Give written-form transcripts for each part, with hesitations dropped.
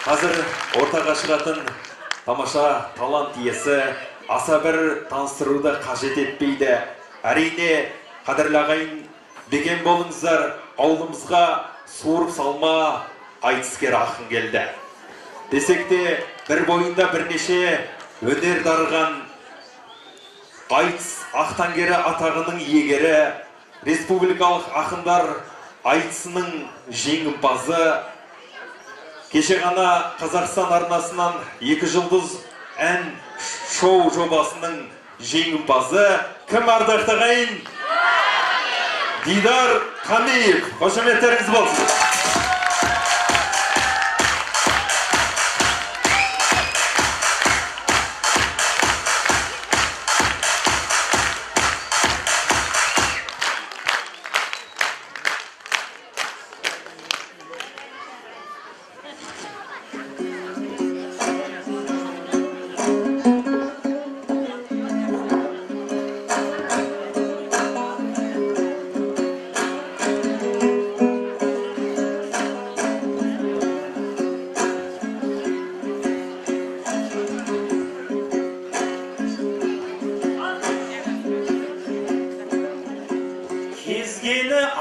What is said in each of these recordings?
Қазір ортаға шығатын тамаша талант иесі аса бір таныстыруды қажет етпейді. Әрине, қадірлі ағайын, беген болыңыздар, ауылымызға суырып салма айтыскер ақын келді. Десек те, бір бойында бірнеше өнер дарыған айтыс ақтаңгері атағының иегері, республикалық ақындар айтысының жеңімпазы, кеше ғана Қазақстан арнасынан 2 жұлдыз ән шоу жобасының жеңімпазы кім ардақты ағайын? Дидар Қамиев. Қошеметтеріңіз болсын.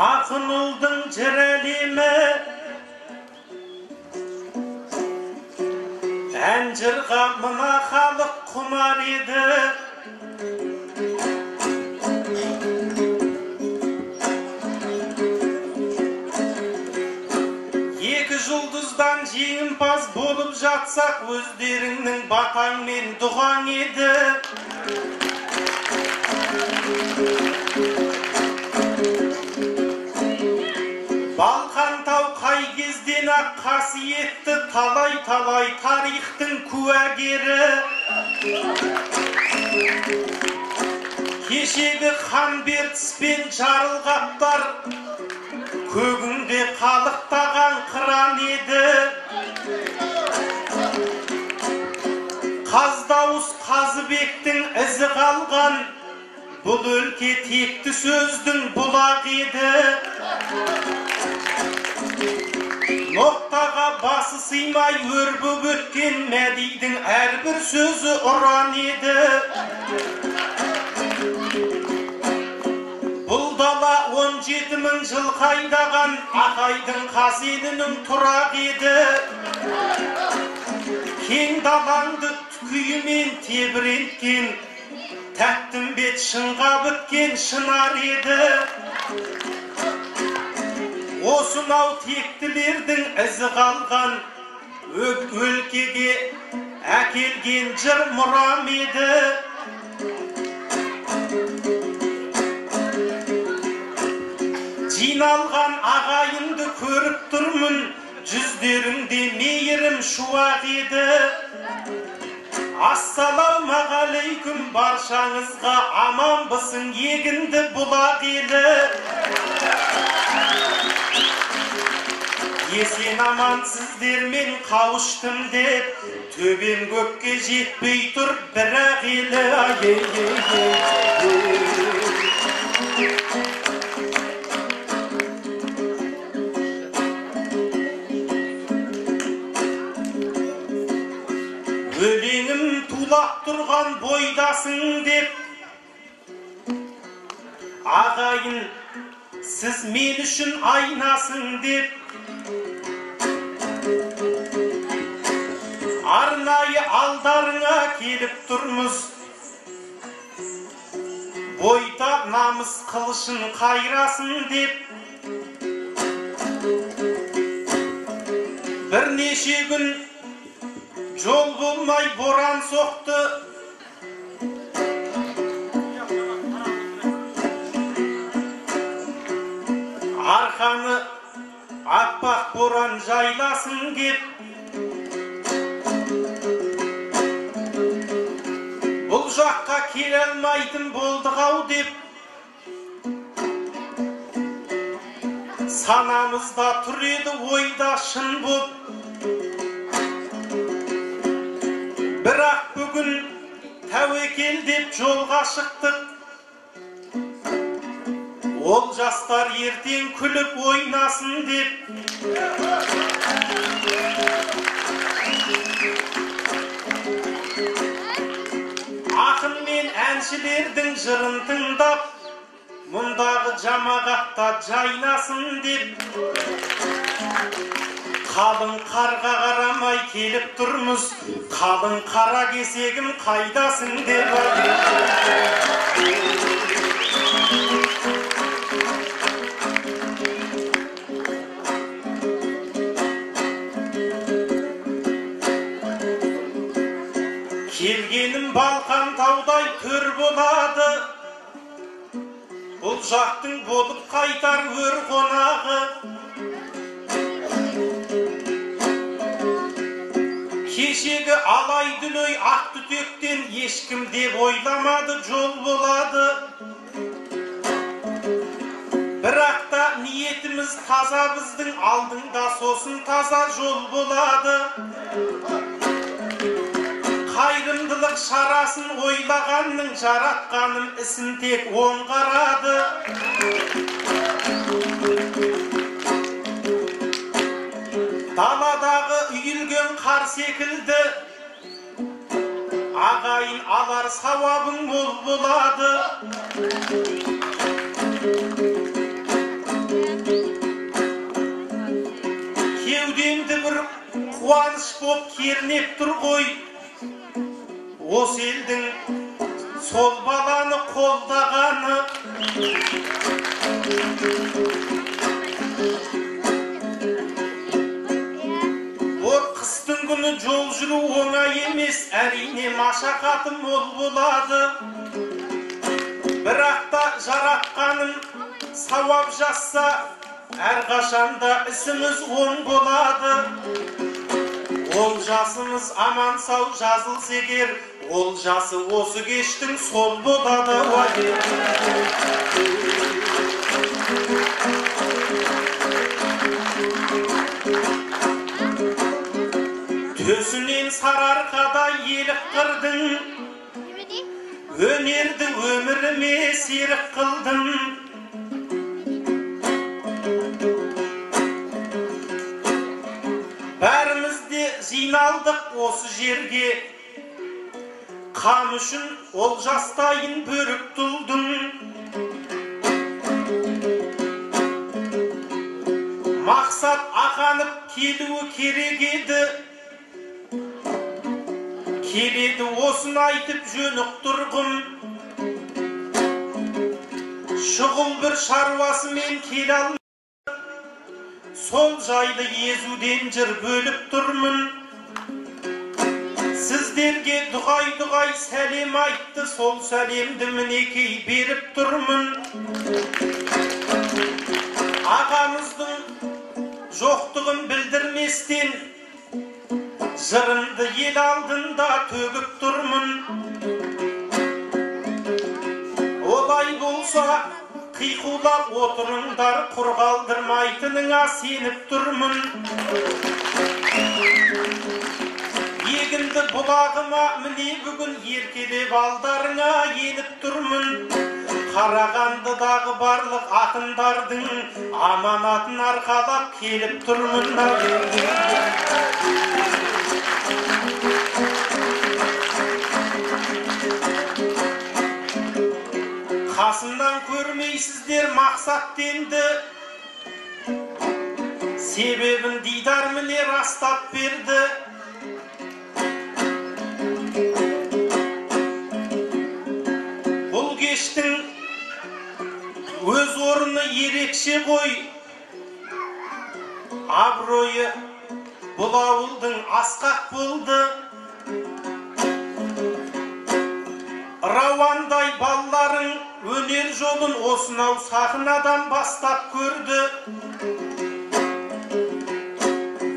Ақын ұлдың жыр әлемі, ән жырға мына халық құмар еді. Екі жұлдыздан жеңімпаз болып жатсақ, өздеріңнің батаң мен дұғаң еді. Балқан тау қай кезден-ақ қасиетті, талай-талай тарихтың куәгері. Кешегі хан бертіспен жарылғаптар көгінде қалықтаған қыран еді. Қаздауыз Қазыбектің ізі қалған бұл өлке текті сөздің бұлақ еді. Ноқтаға басы сыймай өрбіп өткен Мәдидің әрбір сөзі ұран еді. Бұл дала 17.000 жыл қайдаған Ақайдың қасенінің тұрақ еді. Кең далаңды күйімен тебіренткен тәттім бет шынға біткен шынар еді. Осынау тектілердің ізі қалған өлкеге әкелген жыр мұрам еді. Жиналған ағайынды көріп тұрмын, жүздеріңде мейірім шуақ еді. Ассалаумағалейкум баршаңызға, аманбысың егінді бұлақ елі. Есен аман сіздермен қауыштым деп, төбем көкке жетпей тұр бірақ елі. Өлеңім тулап тұрған бойдасың деп, ағайын сіз мен үшін айнасың деп, арнайы алдарыңа келіп тұрмыз. Бойда намыс қылышын қайрасын деп, бірнеше күн жол болмай боран соқты. Арқаны аппақ боран жайласын деп, бұл жаққа келе алмайтын болдық-ау деп, санамызда тұр еді ойда шын боп. Бірақ бүгін тәуекел деп жолға шықтық. Ол жастар ертең күліп ойнасын деп. әншілердің жырын тыңдап, мұндағы жамағатта жайнасын деп, қалың қарға қарамай келіп тұрмыз, қалың қара кесегім қайдасың деп. Келгенім Балқан таудай төр болады, бұл жақтың болып қайтар өр қонағы. Кешегі алай дүлей ақ түтектен ешкім деп ойламады, жол болады. Бірақ та ниетіміз таза, біздің алдыңда сосын таза жол болады. Қайырымдылық шарасын ойлағанның жаратқаным ісін тек оң қарады. Даладағы үйілген қар секілді, ағайын алар сауабың мол болады. Кеудемді бір қуаныш боп кернеп тұр ғой, осы елдің сол баланы қолдағаны. Ол қыстың күні жол жүру оңай емес, әрине машақаты мол болады. Бірақ та жаратқаным сауап жазса, әрқашанда ісіміз оң болады. Ол жасымыз аман сау жазылса егер, ол жасы осы кештің сол болады. Төсінен сарыарқадай елік қырдың, өнерді өміріме серік қылдым. Бәріміз де жиналдық осы жерге, қам үшін ол жастайын бөрік тұлдың. Мақсат ақанып келуі керек еді, келеді осын айтып жөнік тұрғым. Шұғыл бір шаруасымен келе алмай, сол жайлы езуден жыр бөліп тұрмын. Сіздерге дұғай сәлем айтты, сол сәлемді мінекей беріп тұрмын. Ағамыздың жоқтығын білдірместен, жырымды ел алдында төгіп тұрмын. Олай болса, қиқулап отырыңдар, құр қалдырмайтыныңа сеніп тұрмын. Егінді бұлағыма міне бүгін еркелеп алдарыңа еніп тұрмын. Қарағандыдағы барлық ақындардың аманатын арқалап келіп тұрмын. Қасымнан көрмейсіздер мақсаттенді, себебін дидар міне растап берді. Бұл кештің өз орны ерекше ғой, абыройы бұл ауылдың асқақ болды. Рауандай балларың өнер жолын осынау сахнадан бастап көрді.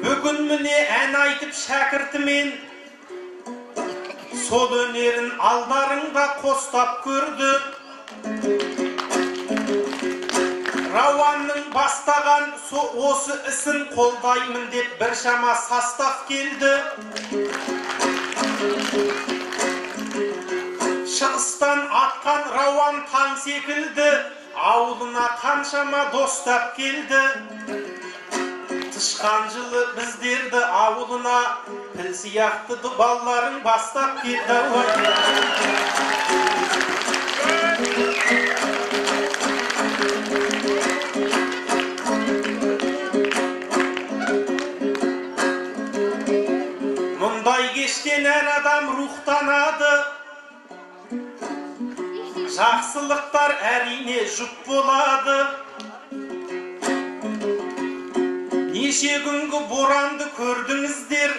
Бүгін міне ән айтып шәкіртімен сол өнерін алдарыңда қостап көрді. Рауанның бастаған осы ісін қолдаймын деп біршама састап келді. Шығыстан атқан Рауан таң секілді, ауылына қаншама достап келді. Тышқан жылы біздерді ауылына піл сияқты балаларың бастап келді. Мұндай кештен әр адам рухтанады. Жақсылықтар әрине жұп болады. Неше күнгі боранды көрдіңіздер.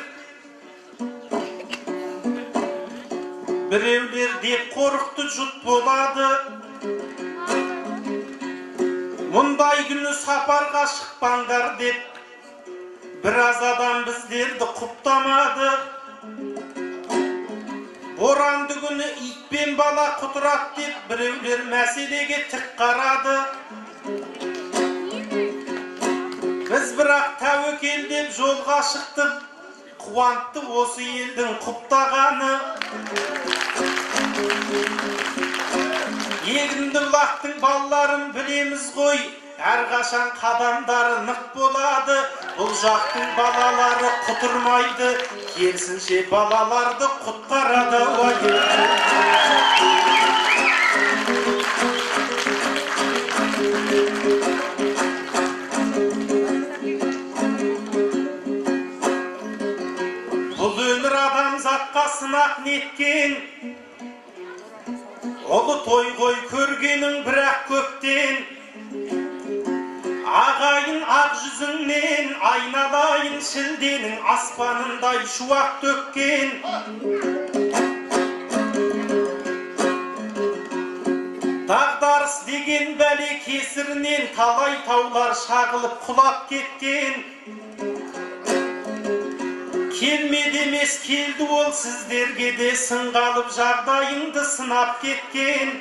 Біреулер деп қорықты жұт болады. Мұндай күні сапарға шықпаңдар деп біраз адам біздерді құптамады. Боранды күні итпен бала құтырат деп біреулер мәселеге тік қарады. Біз бірақ тәуекел деп жолға шықтық, қуантты осы елдің құптағаны. Егіндібұлақтың балаларын білеміз ғой, әрқашан қадамдары нық болады. Бұл жақтың балалары құтырмайды, керісінше балаларды құтқарады. Бұл өмір адамзатқа сынақ неткен, ұлы той ғой көргенің бірақ көптен. Ағайын ақ жүзіңнен айналайын, шілденің аспанындай шуақ төккен. Дағдарыс деген бәле кесірінен талай таулар шағылып құлап кеткен. Келмеді емес келді ол сіздерге де, сынғалып жағдайыңды сынап кеткен.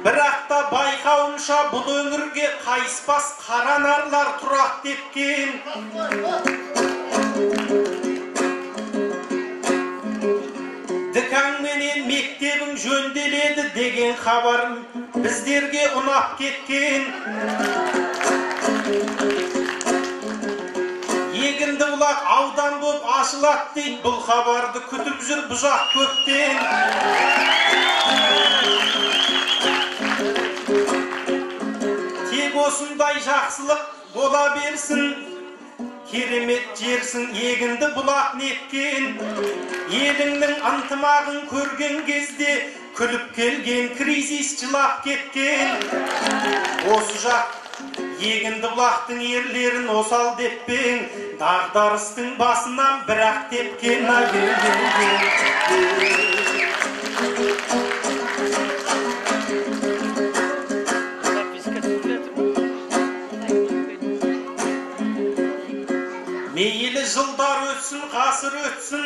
Бірақ та байқауымша бұл өңірге қайыспас қаранарлар тұрақ тепкен. Дікаңменен мектебің жөнделеді деген хабарым біздерге ұнап кеткен. Егіндібұлақ аудан боп ашылады дейді, бұл хабарды күтіп жүр бұжақ көптен. Тек осындай жақсылық бола берсін, керемет жерсің Егіндібұлақ неткен. Еліңнің ынтымағын көрген кезде күліп келген кризис жылап кеткен. Осы жақ Егіндібұлақтың ерлерін осал деппен, дағдарыстың басынан бірақ тепкен. Мейлі жылдар өтсін, ғасыр өтсін,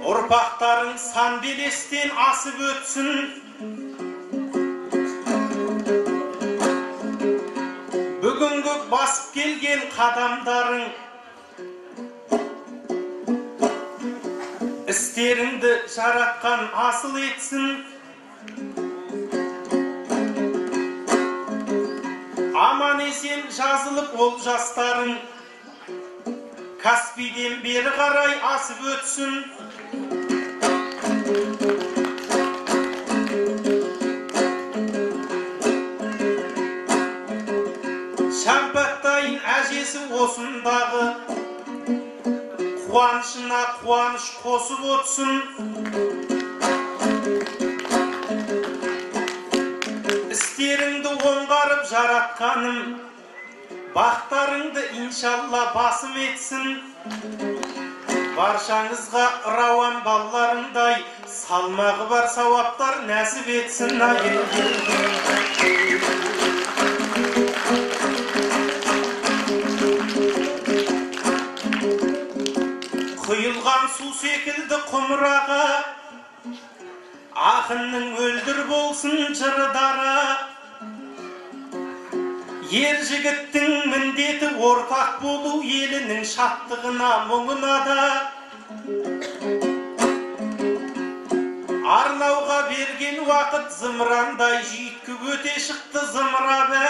ұрпақтарың сан белестен асып өтсін. Бүгінгі басып келген қадамдарың істеріңді жаратқан асыл етсін. Аман есен жазылып ол жастарың Каспийден бері қарай асып өтсін. Шампақтайын әжесі осындағы қуанышына қуаныш қосып отсын. Істеріңді оңғарып жаратқаным, бақтарыңды иншалла басым етсін. Баршаңызға рауан балаларыңдай салмағы бар сауаптар нәсіп етсін. Құйылған су секілді құмыраға, ақынның өлдір болсын жырдары. Ер жігіттің міндеті ортақ болу, елінің шаттығына мұңына да. Арнауға берген уақыт зымырандай жүйткіп өте шықты зымырабы.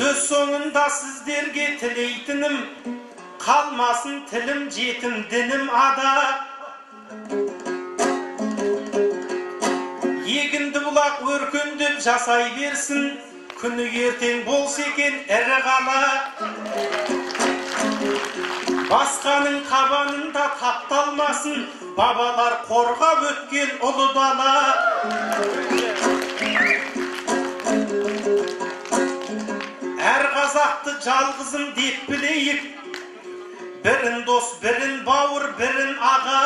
Söz soңында сіздерге тілейтінім, қалмасын тілім жетім, дінім ада. Егінді бұлақ өркендеп жасай берсін, күні ертең болса екен ірі қала. Басқаның қабанында тапталмасын, бабалар қорғап өткен ұлы дала. Әр қазақты жалғызым деп білейік, бірін дос, бірін бауыр, бірін аға.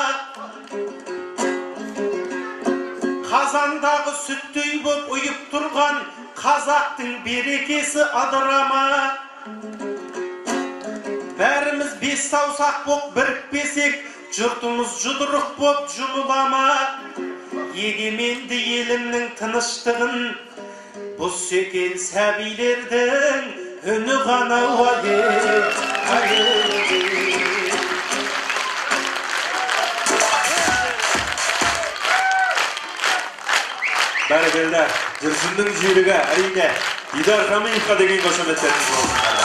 Қазандағы сүттей боп ұйып тұрған қазақтың берекесі адырама. Бәріміз бес саусақ боп бірікпесек, жұртымыз жұдырық боп жұмылама. Егеменді елімнің тыныштығын бұзса екен сәбилердің үні ғана Бәрекелді, жүрсіннің жүйрігі әрине Дидар Хамиевқа деген қошаметтеріңіз болсын.